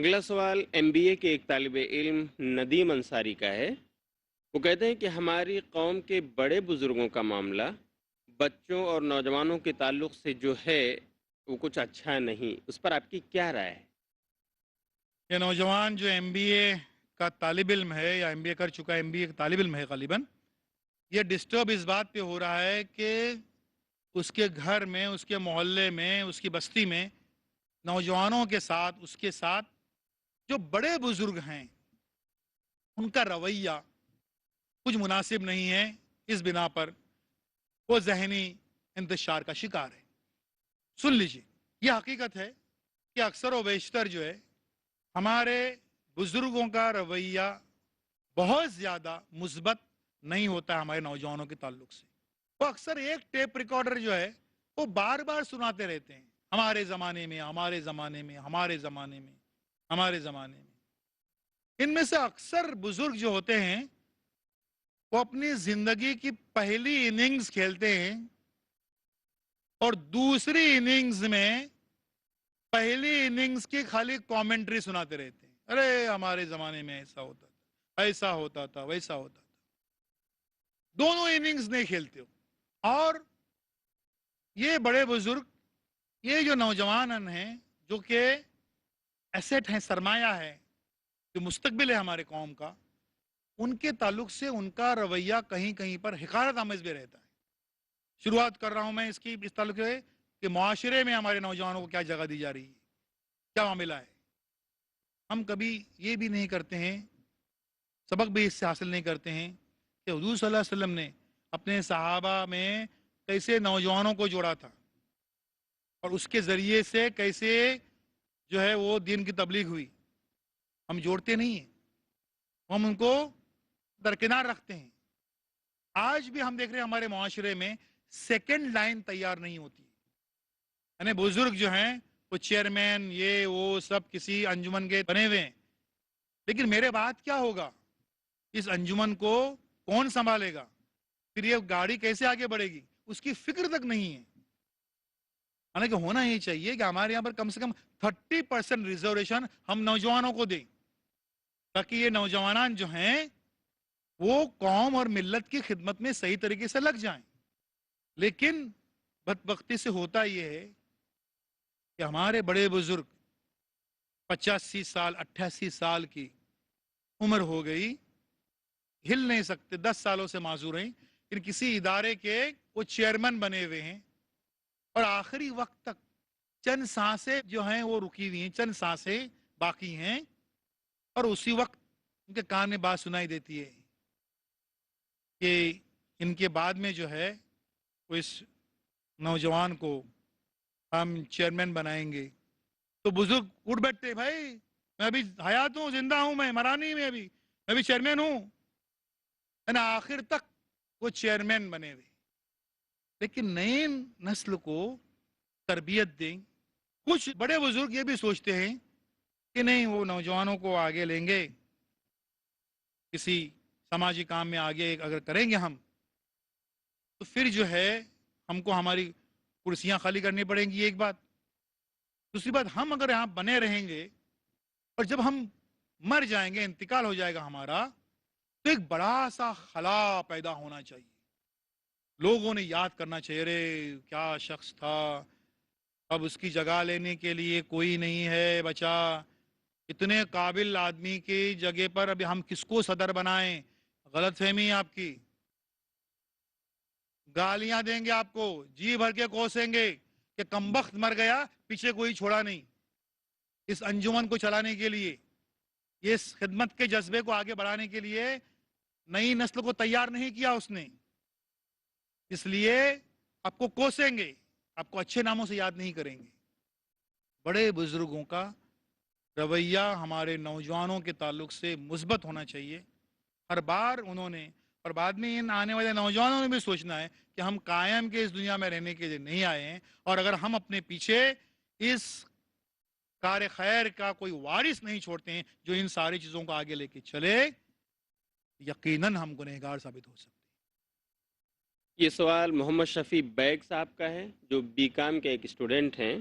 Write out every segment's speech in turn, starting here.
اگلا سوال MBA کے ایک طالب علم ندیم انصاری کا ہے۔ وہ کہتے ہیں کہ ہماری قوم کے بڑے بزرگوں کا معاملہ بچوں اور نوجوانوں کے تعلق سے جو ہے وہ کچھ اچھا نہیں، اس پر آپ کی کیا رائے ہے؟ یہ نوجوان جو MBA کا طالب علم ہے یا MBA کر چکا ہے، MBA کا طالب علم ہے غالباً، یہ ڈسٹرب اس بات پہ ہو رہا ہے کہ اس کے گھر میں، اس کے محلے میں، اس کی بستی میں نوجوانوں کے ساتھ، اس کے ساتھ جو بڑے بزرگ ہیں ان کا رویہ کچھ مناسب نہیں ہے۔ اس بنا پر وہ ذہنی انتشار کا شکار ہے۔ سن لیجیے، یہ حقیقت ہے کہ اکثر و بیشتر جو ہے ہمارے بزرگوں کا رویہ بہت زیادہ مثبت نہیں ہوتا ہے ہمارے نوجوانوں کے تعلق سے۔ وہ اکثر ایک ٹیپ ریکارڈر جو ہے وہ بار بار سناتے رہتے ہیں، ہمارے زمانے میں، ہمارے زمانے میں، ہمارے زمانے میں، ہمارے زمانے میں۔ ان میں سے اکثر بزرگ جو ہوتے ہیں وہ اپنی زندگی کی پہلی اننگز کھیلتے ہیں اور دوسری اننگز میں پہلی اننگز کی خالی کامنٹری سناتے رہتے ہیں۔ ارے ہمارے زمانے میں ایسا ہوتا تھا، ایسا ہوتا تھا، ویسا ہوتا تھا۔ دونوں اننگز نہیں کھیلتے ہو۔ اور یہ بڑے بزرگ، یہ جو نوجوان ہیں جو کہ ایسٹ ہیں، سرمایہ ہے، جو مستقبل ہے ہمارے قوم کا، ان کے تعلق سے ان کا رویہ کہیں کہیں پر حقارت آمیز بھی رہتا ہے۔ شروعات کر رہا ہوں میں اس تعلق سے کہ معاشرے میں ہمارے نوجوانوں کو کیا جگہ دی جا رہی ہے، کیا معاملہ ہے۔ ہم کبھی یہ بھی نہیں کرتے ہیں، سبق بھی اس سے حاصل نہیں کرتے ہیں کہ حضور صلی اللہ علیہ وسلم نے اپنے صحابہ میں کیسے نوجوانوں کو جوڑا تھا اور اس کے ذریعے سے کیسے جو ہے وہ دین کی تبلیغ ہوئی۔ ہم جوڑتے نہیں ہیں، ہم ان کو درکنار رکھتے ہیں۔ آج بھی ہم دیکھ رہے ہیں ہمارے معاشرے میں سیکنڈ لائن تیار نہیں ہوتی، یعنی بزرگ جو ہیں وہ چیئرمین، یہ وہ سب کسی انجمن کے بنے ہوئے ہیں، لیکن میرے بعد کیا ہوگا، اس انجمن کو کون سنبھالے گا، پھر یہ گاڑی کیسے آگے بڑھے گی، اس کی فکر تک نہیں ہے۔ حالانکہ ہونا ہی چاہیے کہ ہمارے یہاں پر کم سے کم 30% ریزرویشن ہم نوجوانوں کو دیں، تاکہ یہ نوجوانان جو ہیں وہ قوم اور ملت کی خدمت میں صحیح طریقے سے لگ جائیں۔ لیکن بدبختی سے ہوتا یہ ہے کہ ہمارے بڑے بزرگ 85 سال 88 سال کی عمر ہو گئی، ہل نہیں سکتے، 10 سالوں سے معذور ہیں، لیکن کسی ادارے کے وہ چیئرمین بنے ہوئے ہیں اور آخری وقت تک چند سانسیں جو ہیں وہ رکی ہوئی ہیں، چند سانسیں باقی ہیں، اور اسی وقت ان کے کان میں بات سنائی دیتی ہے کہ ان کے بعد میں جو ہے وہ اس نوجوان کو ہم چیئرمین بنائیں گے۔ تو بزرگ اٹھ بیٹھتے، بھائی میں ابھی حیات ہوں، زندہ ہوں، میں مرا نہیں، میں بھی چیئرمین ہوں، یعنی آخر تک وہ چیئرمین بنے ہوئے۔ لیکن نئی نسل کو تربیت دیں۔ کچھ بڑے بزرگ یہ بھی سوچتے ہیں کہ نہیں، وہ نوجوانوں کو آگے لیں گے، کسی سماجی کام میں آگے اگر کریں گے ہم، تو پھر جو ہے ہم کو ہماری کرسیاں خالی کرنی پڑیں گی، ایک بات۔ دوسری بات، ہم اگر یہاں بنے رہیں گے اور جب ہم مر جائیں گے، انتقال ہو جائے گا ہمارا، تو ایک بڑا سا خلا پیدا ہونا چاہیے، لوگوں نے یاد کرنا چاہیے، رے کیا شخص تھا، اب اس کی جگہ لینے کے لیے کوئی نہیں ہے بچا، اتنے قابل آدمی کی جگہ پر ابھی ہم کس کو صدر بنائیں۔ غلط فہمی ہے آپ کی، گالیاں دیں گے آپ کو، جی بھر کے کوسیں گے کہ کمبخت مر گیا، پیچھے کوئی چھوڑا نہیں۔ اس انجمن کو چلانے کے لیے، اس خدمت کے جذبے کو آگے بڑھانے کے لیے نئی نسل کو تیار نہیں کیا اس نے، اس لیے آپ کو کوسیں گے، آپ کو اچھے ناموں سے یاد نہیں کریں گے۔ بڑے بزرگوں کا رویہ ہمارے نوجوانوں کے تعلق سے مثبت ہونا چاہیے۔ ہر بار انہوں نے، اور بعد میں ان آنے والے نوجوانوں نے بھی سوچنا ہے کہ ہم قائم کے اس دنیا میں رہنے کے لیے نہیں آئے ہیں، اور اگر ہم اپنے پیچھے اس کار خیر کا کوئی وارث نہیں چھوڑتے ہیں جو ان ساری چیزوں کو آگے لے کے چلے، یقیناً ہم گنہگار ثابت ہو سکتے ہیں۔ یہ سوال محمد شفیع بیگ صاحب کا ہے، جو BCom کے ایک اسٹوڈنٹ ہیں۔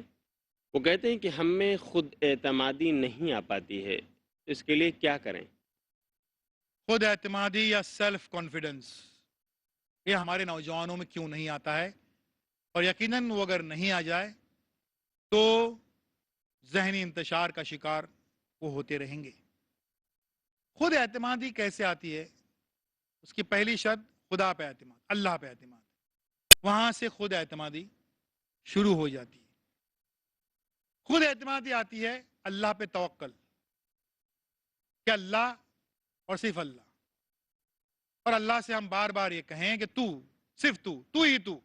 وہ کہتے ہیں کہ ہم میں خود اعتمادی نہیں آ پاتی ہے، اس کے لیے کیا کریں؟ خود اعتمادی یا سیلف کانفیڈنس یہ ہمارے نوجوانوں میں کیوں نہیں آتا ہے؟ اور یقیناً وہ اگر نہیں آ جائے تو ذہنی انتشار کا شکار وہ ہوتے رہیں گے۔ خود اعتمادی کیسے آتی ہے؟ اس کی پہلی شرط خدا پہ اعتماد، اللہ پہ اعتماد، وہاں سے خود اعتمادی شروع ہو جاتی ہے۔ خود اعتمادی آتی ہے اللہ پہ توکل، کہ اللہ اور صرف اللہ، اور اللہ سے ہم بار بار یہ کہیں کہ تو، صرف تو ہی تو،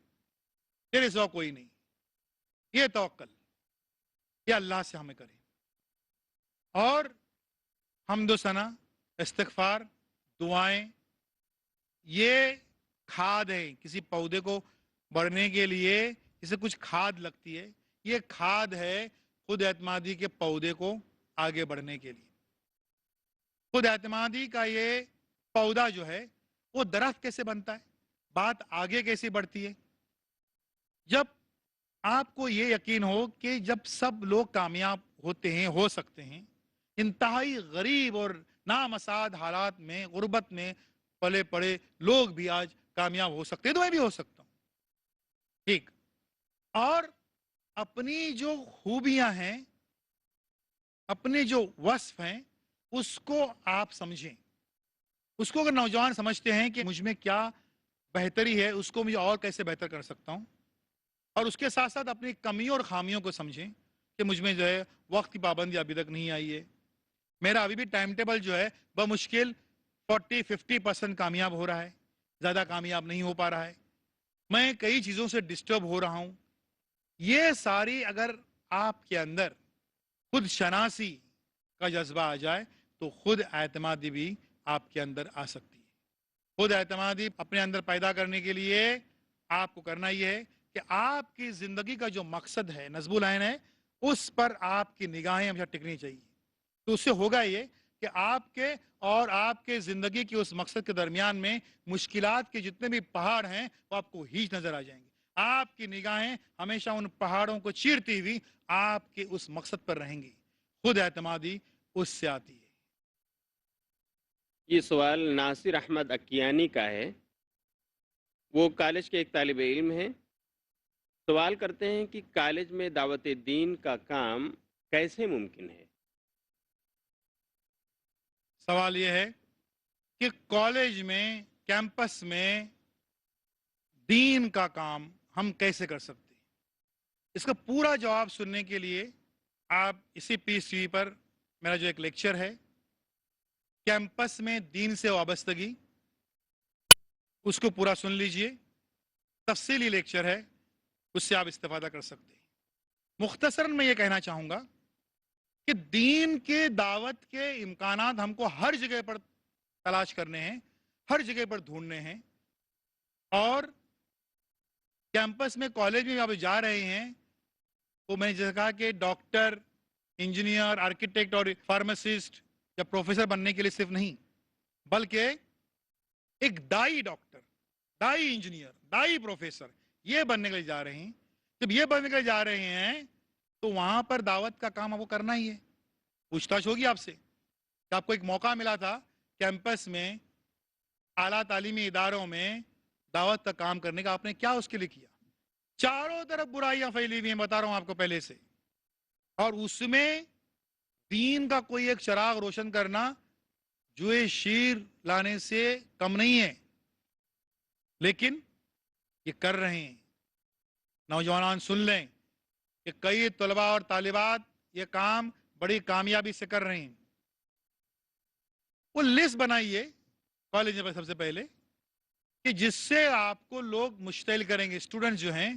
تیرے سوا کوئی نہیں، یہ توکل یہ اللہ سے ہمیں کریں۔ اور حمد و ثنا، استغفار، دعائیں، یہ کھاد ہے کسی پودے کو بڑھنے کے لیے، اسے کچھ کھاد لگتی ہے، یہ کھاد ہے خود اعتمادی کے پودے کو آگے بڑھنے کے لیے۔ خود اعتمادی کا یہ پودا جو ہے وہ درخت کیسے بنتا ہے، بات آگے کیسے بڑھتی ہے؟ جب آپ کو یہ یقین ہو کہ جب سب لوگ کامیاب ہوتے ہیں، ہو سکتے ہیں، انتہائی غریب اور نامساعد حالات میں، غربت میں پلے پڑے لوگ بھی آج کامیاب ہو سکتے ہیں، تو میں بھی ہو سکتا ہوں، ٹھیک؟ اور اپنی جو خوبیاں ہیں، اپنے جو وصف ہیں، اس کو آپ سمجھیں۔ اس کو اگر نوجوان سمجھتے ہیں کہ مجھ میں کیا بہتری ہے، اس کو مجھے اور کیسے بہتر کر سکتا ہوں، اور اس کے ساتھ ساتھ اپنی کمیوں اور خامیوں کو سمجھیں کہ مجھ میں جو ہے وقت کی پابندی ابھی تک نہیں آئی ہے، میرا ابھی بھی ٹائم ٹیبل جو ہے بمشکل 40-50% کامیاب ہو رہا ہے، زیادہ کامیاب نہیں ہو پا رہا ہے، میں کئی چیزوں سے ڈسٹرب ہو رہا ہوں۔ یہ ساری اگر آپ کے اندر خود شناسی کا جذبہ آ جائے تو خود اعتمادی بھی آپ کے اندر آ سکتی ہے۔ خود اعتمادی اپنے اندر پیدا کرنے کے لیے آپ کو کرنا یہ ہے کہ آپ کی زندگی کا جو مقصد ہے، نصب العین ہے، اس پر آپ کی نگاہیں ہمیشہ ٹکنی چاہیے۔ تو اس سے ہوگا یہ کہ آپ کے اور آپ کے زندگی کے اس مقصد کے درمیان میں مشکلات کے جتنے بھی پہاڑ ہیں وہ آپ کو ہیچ نظر آ جائیں گے۔ آپ کی نگاہیں ہمیشہ ان پہاڑوں کو چیرتی ہوئی آپ کے اس مقصد پر رہیں گی۔ خود اعتمادی اس سے آتی ہے۔ یہ سوال ناصر احمد اکیانی کا ہے، وہ کالج کے ایک طالب علم ہیں۔ سوال کرتے ہیں کہ کالج میں دعوت دین کا کام کیسے ممکن ہے؟ سوال یہ ہے کہ کالج میں، کیمپس میں دین کا کام ہم کیسے کر سکتے ہیں؟ اس کا پورا جواب سننے کے لیے آپ اسی پیس ٹی وی پر میرا جو ایک لیکچر ہے، کیمپس میں دین سے وابستگی، اس کو پورا سن لیجئے، تفصیلی لیکچر ہے، اس سے آپ استفادہ کر سکتے ہیں۔ مختصراً میں یہ کہنا چاہوں گا کہ دین کے دعوت کے امکانات ہم کو ہر جگہ پر تلاش کرنے ہیں، ہر جگہ پر ڈھونڈنے ہیں، اور کیمپس میں، کالج میں آپ جا رہے ہیں تو میں نے جیسا کہا کہ ڈاکٹر، انجینئر، آرکیٹیکٹ اور فارماسسٹ یا پروفیسر بننے کے لیے صرف نہیں، بلکہ ایک دائی ڈاکٹر، دائی انجینئر، دائی پروفیسر یہ بننے کے لیے جا رہے ہیں۔ جب یہ بننے کے لیے جا رہے ہیں تو وہاں پر دعوت کا کام آپ کو کرنا ہی ہے۔ پوچھ تاچھ ہوگی آپ سے کہ آپ کو ایک موقع ملا تھا کیمپس میں، اعلیٰ تعلیمی اداروں میں دعوت کا کام کرنے کا، آپ نے کیا اس کے لیے کیا؟ چاروں طرف برائیاں پھیلی ہوئی ہیں، بتا رہا ہوں آپ کو پہلے سے، اور اس میں دین کا کوئی ایک چراغ روشن کرنا جوئے شیر لانے سے کم نہیں ہے، لیکن یہ کر رہے ہیں۔ نوجوان سن لیں کہ کئی طلباء اور طالبات یہ کام بڑی کامیابی سے کر رہے ہیں۔ وہ لسٹ بنائیے کالج میں سب سے پہلے کہ جس سے آپ کو لوگ مشتعل کریں گے، اسٹوڈنٹس جو ہیں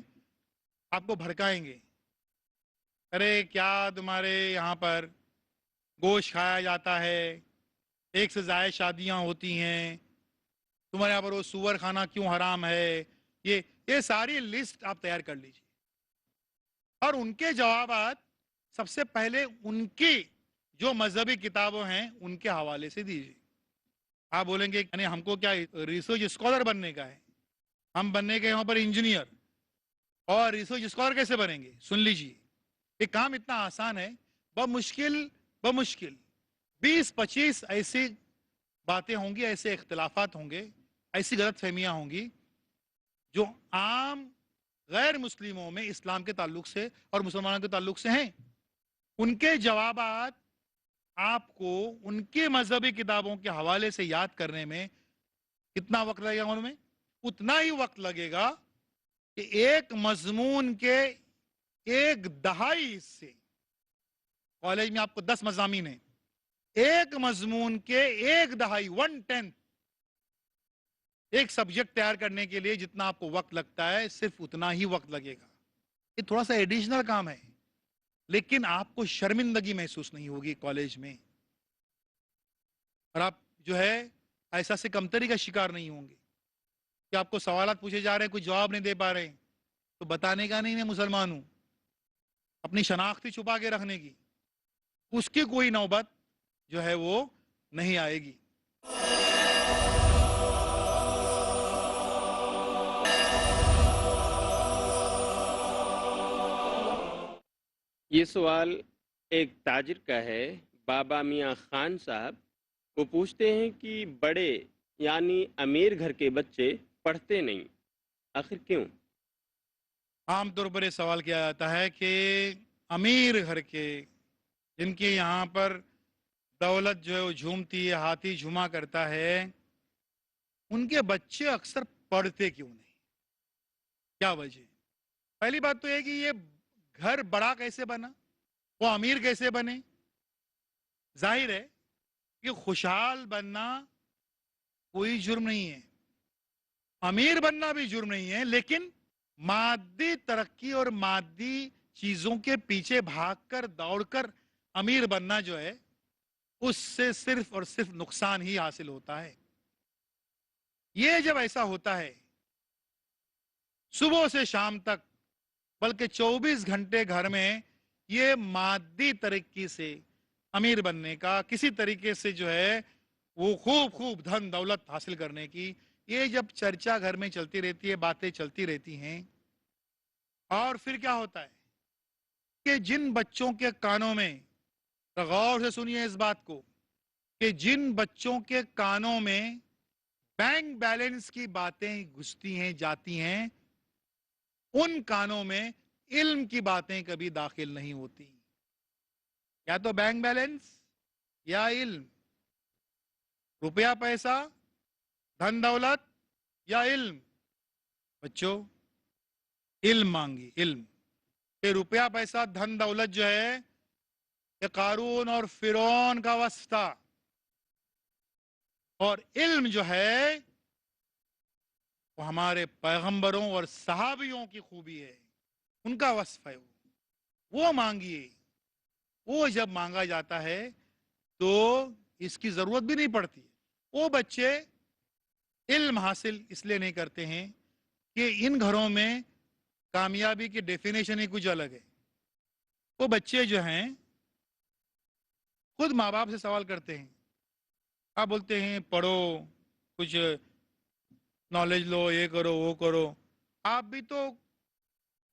آپ کو بھڑکائیں گے، ارے کیا تمہارے یہاں پر گوشت کھایا جاتا ہے، ایک سے زائد شادیاں ہوتی ہیں، تمہارے یہاں پر وہ سور کھانا کیوں حرام ہے؟ یہ ساری لسٹ آپ تیار کر لیجیے، اور ان کے جوابات سب سے پہلے ان کی جو مذہبی کتابوں ہیں ان کے حوالے سے دیجیے۔ آپ بولیں گے یعنی ہم کو کیا ریسرچ اسکالر بننے کا ہے؟ ہم بننے کے یہاں پر انجینئر، اور ریسرچ اسکالر کیسے بنیں گے؟ سن لیجیے، یہ کام اتنا آسان ہے، بمشکل 20-25 ایسی باتیں ہوں گی، ایسے اختلافات ہوں گے، ایسی غلط فہمیاں ہوں گی جو عام غیر مسلموں میں اسلام کے تعلق سے اور مسلمانوں کے تعلق سے ہیں. ان کے جوابات آپ کو ان کے مذہبی کتابوں کے حوالے سے یاد کرنے میں کتنا وقت لگے گا؟ ان میں اتنا ہی وقت لگے گا کہ ایک مضمون کے ایک دہائی سے، کالج میں آپ کو 10 مضامین ہیں، ایک مضمون کے ایک دہائی 1/10 ایک سبجیکٹ تیار کرنے کے لیے جتنا آپ کو وقت لگتا ہے صرف اتنا ہی وقت لگے گا. یہ تھوڑا سا ایڈیشنل کام ہے، لیکن آپ کو شرمندگی محسوس نہیں ہوگی کالج میں، اور آپ جو ہے احساس کمتری کا شکار نہیں ہوں گے کہ آپ کو سوالات پوچھے جا رہے ہیں، کوئی جواب نہیں دے پا رہے ہیں، تو بتانے کا نہیں میں مسلمان ہوں، اپنی شناختی چھپا کے رکھنے کی، اس کی کوئی نوبت جو ہے وہ نہیں آئے گی. یہ سوال ایک تاجر کا ہے، بابا میاں خان صاحب. وہ پوچھتے ہیں کہ بڑے یعنی امیر گھر کے بچے پڑھتے نہیں، آخر کیوں؟ عام طور پر یہ سوال کیا جاتا ہے کہ امیر گھر کے، جن کے یہاں پر دولت جو ہے وہ جھومتی ہے، ہاتھی جھوما کرتا ہے، ان کے بچے اکثر پڑھتے کیوں نہیں؟ کیا وجہ؟ پہلی بات تو یہ کہ یہ گھر بڑا کیسے بنا، وہ امیر کیسے بنے؟ ظاہر ہے کہ خوشحال بننا کوئی جرم نہیں ہے، امیر بننا بھی جرم نہیں ہے، لیکن مادی ترقی اور مادی چیزوں کے پیچھے بھاگ کر دوڑ کر امیر بننا جو ہے اس سے صرف اور صرف نقصان ہی حاصل ہوتا ہے. یہ جب ایسا ہوتا ہے صبح سے شام تک، بلکہ 24 گھنٹے گھر میں یہ مادی ترقی سے امیر بننے کا، کسی طریقے سے جو ہے وہ خوب دھن دولت حاصل کرنے کی، یہ جب چرچا گھر میں چلتی رہتی ہے، باتیں چلتی رہتی ہیں، اور پھر کیا ہوتا ہے کہ جن بچوں کے کانوں میں، غور سے سنیے اس بات کو، کہ جن بچوں کے کانوں میں بینک بیلنس کی باتیں گھستی ہیں، جاتی ہیں، ان کانوں میں علم کی باتیں کبھی داخل نہیں ہوتی. یا تو بینک بیلنس یا علم، روپیہ پیسہ، دھن دولت یا علم. بچوں علم مانگی، علم. کہ روپیہ پیسہ دھن دولت جو ہے یہ قارون اور فرعون کا وصف تھا، اور علم جو ہے وہ ہمارے پیغمبروں اور صحابیوں کی خوبی ہے، ان کا وصف ہے. وہ مانگیے. وہ جب مانگا جاتا ہے تو اس کی ضرورت بھی نہیں پڑتی. وہ بچے علم حاصل اس لیے نہیں کرتے ہیں کہ ان گھروں میں کامیابی کی ڈیفینیشن ہی کچھ الگ ہے. وہ بچے جو ہیں خود ماں باپ سے سوال کرتے ہیں، آپ بولتے ہیں پڑھو، کچھ نالج لو، یہ کرو وہ کرو. آپ بھی تو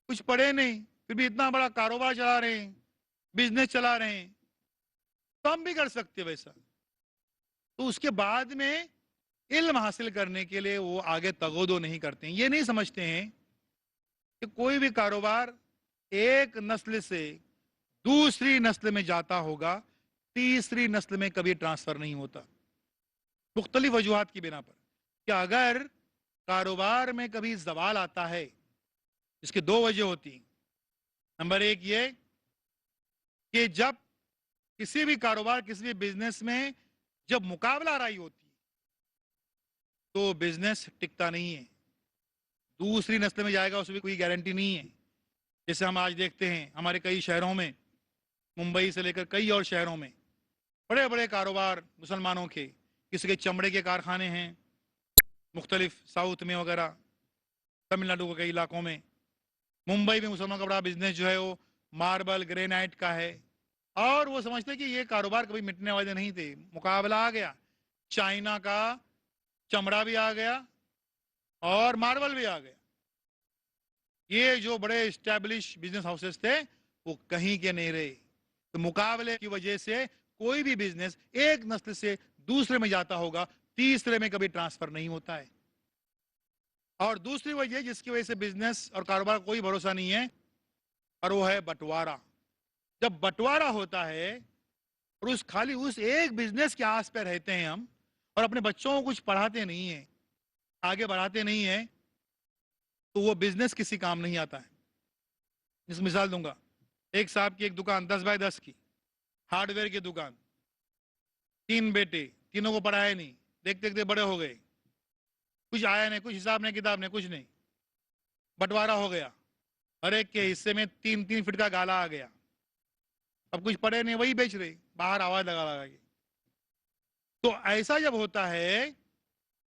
کچھ پڑھے نہیں، پھر بھی اتنا بڑا کاروبار چلا رہے ہیں، بزنس چلا رہے ہیں، تو ہم بھی کر سکتے ویسا. تو اس کے بعد میں علم حاصل کرنے کے لیے وہ آگے تغودو نہیں کرتے ہیں. یہ نہیں سمجھتے ہیں کہ کوئی بھی کاروبار ایک نسل سے دوسری نسل میں جاتا ہوگا، تیسری نسل میں کبھی ٹرانسفر نہیں ہوتا، مختلف وجوہات کی بنا پر. کہ اگر کاروبار میں کبھی زوال آتا ہے، اس کی 2 وجہ ہوتی ہیں. نمبر 1 یہ کہ جب کسی بھی کاروبار، کسی بھی بزنس میں جب مقابلہ آرائی ہوتی ہے تو بزنس ٹکتا نہیں ہے، دوسری نسل میں جائے گا، اس میں کوئی گارنٹی نہیں ہے. جیسے ہم آج دیکھتے ہیں ہمارے کئی شہروں میں، ممبئی سے لے کر کئی اور شہروں میں بڑے بڑے کاروبار مسلمانوں کے، کسی کے چمڑے کے کارخانے ہیں مختلف ساؤتھ میں وغیرہ، تمل ناڈو کے کئی علاقوں میں. ممبئی میں مسلمانوں کا بڑا بزنس جو ہے وہ ماربل گرینائٹ کا ہے، اور وہ سمجھتے کہ یہ کاروبار کبھی مٹنے والے نہیں تھے. مقابلہ آ گیا، چائنا کا چمڑا بھی آ گیا اور ماربل بھی آ گیا. یہ جو بڑے اسٹیبلش بزنس ہاؤسز تھے وہ کہیں کے نہیں رہے. تو مقابلے کی وجہ سے کوئی بھی بزنس ایک نسل سے دوسرے میں جاتا ہوگا, تیسرے میں کبھی ٹرانسفر نہیں ہوتا ہے. اور دوسری وجہ جس کی وجہ سے بزنس اور کاروبار کوئی بھروسہ نہیں ہے, اور وہ ہے بٹوارا. جب بٹوارا ہوتا ہے اور خالی اس ایک بزنس کے آس پہ رہتے ہیں ہم, اور اپنے بچوں کو کچھ پڑھاتے نہیں ہیں, آگے بڑھاتے نہیں ہیں, تو وہ بزنس کسی کام نہیں آتا ہے. اس مثال دوں گا, ایک صاحب کی ایک دکان 10x10 کی ہارڈ ویئر کی دکان, 3 بیٹے, تینوں کو پڑھایا نہیں, دیکھتے دیکھتے بڑے ہو گئے, کچھ آیا نہیں, کچھ حساب نہیں کتاب نہیں, کچھ نہیں, بٹوارا ہو گیا, ہر ایک کے حصے میں 3 فٹ کا گالا آ گیا. اب کچھ پڑے نہیں, وہی بیچ رہے, باہر آواز لگا لگا کے. تو ایسا جب ہوتا ہے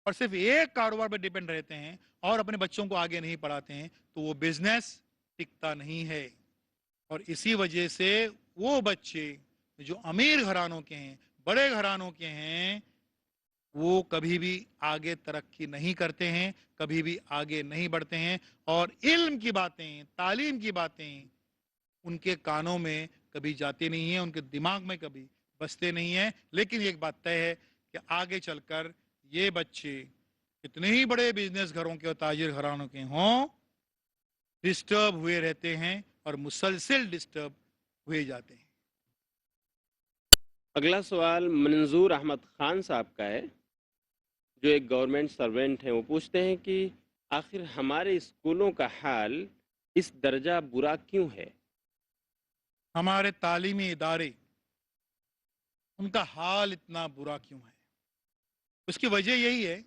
اور صرف ایک کاروبار پہ ڈیپینڈ رہتے ہیں اور اپنے بچوں کو آگے نہیں پڑھاتے ہیں, تو وہ بزنس ٹکتا نہیں ہے. اور اسی وجہ سے وہ بچے جو امیر گھرانوں کے ہیں, بڑے گھرانوں کے ہیں, وہ کبھی بھی آگے ترقی نہیں کرتے ہیں, کبھی بھی آگے نہیں بڑھتے ہیں, اور علم کی باتیں, تعلیم کی باتیں ان کے کانوں میں کبھی جاتے نہیں ہیں, ان کے دماغ میں کبھی بستے نہیں ہیں. لیکن ایک بات طے ہے کہ آگے چل کر یہ بچے اتنے ہی بڑے بزنس گھروں کے اور تاجر گھرانوں کے ہوں, ڈسٹرب ہوئے رہتے ہیں اور مسلسل ڈسٹرب ہوئے جاتے ہیں. اگلا سوال منظور احمد خان صاحب کا ہے, جو ایک گورنمنٹ سرونٹ ہیں. وہ پوچھتے ہیں کہ آخر ہمارے اسکولوں کا حال اس درجہ برا کیوں ہے؟ ہمارے تعلیمی ادارے, ان کا حال اتنا برا کیوں ہے؟ اس کی وجہ یہی ہے,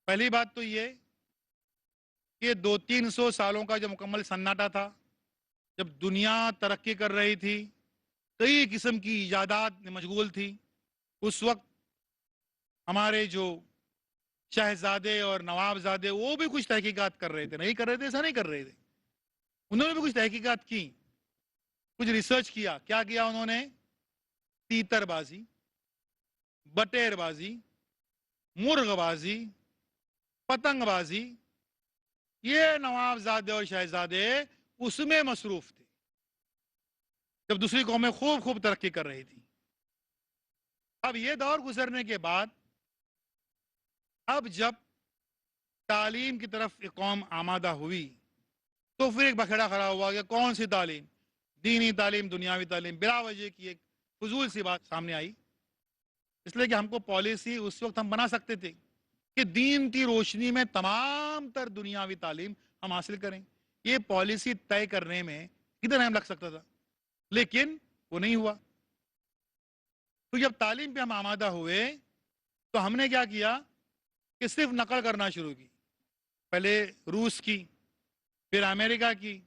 پہلی بات تو یہ کہ 200-300 سالوں کا جو مکمل سناٹا تھا, جب دنیا ترقی کر رہی تھی, کئی قسم کی ایجادات میں مشغول تھی, اس وقت ہمارے جو شہزادے اور نوابزادے وہ بھی کچھ تحقیقات کر رہے تھے, نہیں کر رہے تھے ایسا نہیں کر رہے تھے, انہوں نے بھی کچھ تحقیقات کی, کچھ ریسرچ کیا. کیا کیا انہوں نے؟ تیتر بازی, بٹیر بازی, مرغ بازی, پتنگ بازی, یہ نوابزادے اور شہزادے اس میں مصروف تھے جب دوسری قومیں خوب ترقی کر رہی تھی. اب یہ دور گزرنے کے بعد, اب جب تعلیم کی طرف ایک قوم آمادہ ہوئی, تو پھر ایک بکھڑا کھڑا ہوا کہ کون سی تعلیم, دینی تعلیم, دنیاوی تعلیم. بلا وجہ کی ایک فضول سی بات سامنے آئی, اس لیے کہ ہم کو پالیسی اس وقت ہم بنا سکتے تھے کہ دین کی روشنی میں تمام تر دنیاوی تعلیم ہم حاصل کریں. یہ پالیسی طے کرنے میں کتنا ٹائم لگ سکتا تھا, لیکن وہ نہیں ہوا. تو جب تعلیم پہ ہم آمادہ ہوئے تو ہم نے کیا کیا کہ صرف نقل کرنا شروع کی, پہلے روس کی, پھر امریکہ کی,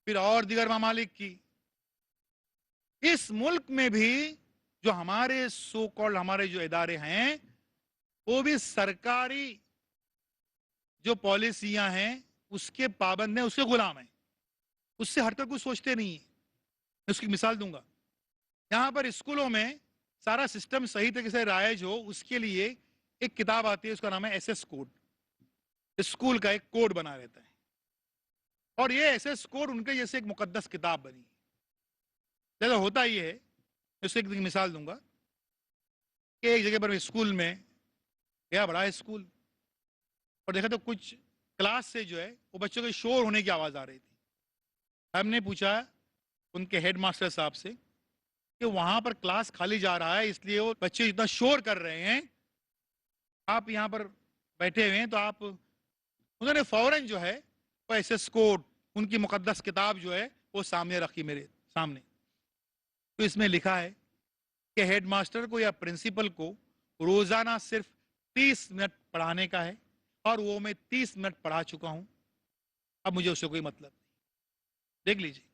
پھر اور دیگر ممالک کی. اس ملک میں بھی جو ہمارے سو کالڈ ہمارے جو ادارے ہیں, وہ بھی سرکاری جو پالیسیاں ہیں اس کے پابند ہیں, اس کے غلام ہیں, اس سے ہٹ کر کچھ سوچتے نہیں ہیں. میں اس کی مثال دوں گا. یہاں پر اسکولوں میں سارا سسٹم صحیح طریقے سے رائج ہو, اس کے لیے ایک کتاب آتی ہے, اس کا نام ہے ایس ایس کوڈ. اسکول کا ایک کوڈ بنا رہتا ہے, اور یہ ایس ایس کوڈ ان کے جیسے ایک مقدس کتاب بنی. جیسا ہوتا یہ ہے, اس ایک مثال دوں گا کہ ایک جگہ پر اسکول میں گیا, بڑا اسکول, اور دیکھا تو کچھ کلاس سے جو ہے وہ بچوں کے شور ہونے کی آواز آ رہی تھی. ہم نے پوچھا ان کے ہیڈ ماسٹر صاحب سے کہ وہاں پر کلاس خالی جا رہا ہے, اس لیے وہ بچے اتنا شور کر رہے ہیں, آپ یہاں پر بیٹھے ہوئے ہیں, تو آپ, انہوں نے فوراً جو ہے وہ ایس ایس کوڈ, ان کی مقدس کتاب جو ہے وہ سامنے رکھی میرے سامنے. تو اس میں لکھا ہے کہ ہیڈ ماسٹر کو یا پرنسپل کو روزانہ صرف 30 منٹ پڑھانے کا ہے, اور وہ میں 30 منٹ پڑھا چکا ہوں, اب مجھے اس سے کوئی مطلب نہیں. دیکھ لیجیے,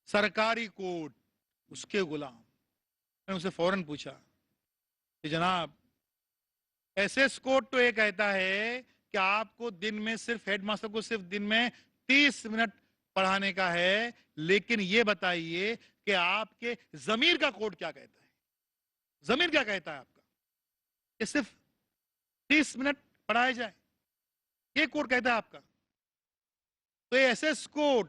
سرکاری کوڈ, اس کے غلام. میں نے اسے فوراً پوچھا کہ جناب, ایس ایس کوڈ تو یہ کہتا ہے کہ آپ کو دن میں صرف, ہیڈ ماسٹر کو صرف دن میں 30 منٹ پڑھانے کا ہے, لیکن یہ بتائیے کہ آپ کے ضمیر کا کوڈ کیا کہتا ہے, ضمیر کیا کہتا ہے آپ کا, کہ صرف 30 منٹ پڑھائے جائے, یہ کوڈ کہتا ہے آپ کا. تو یہ ایس ایس کوڈ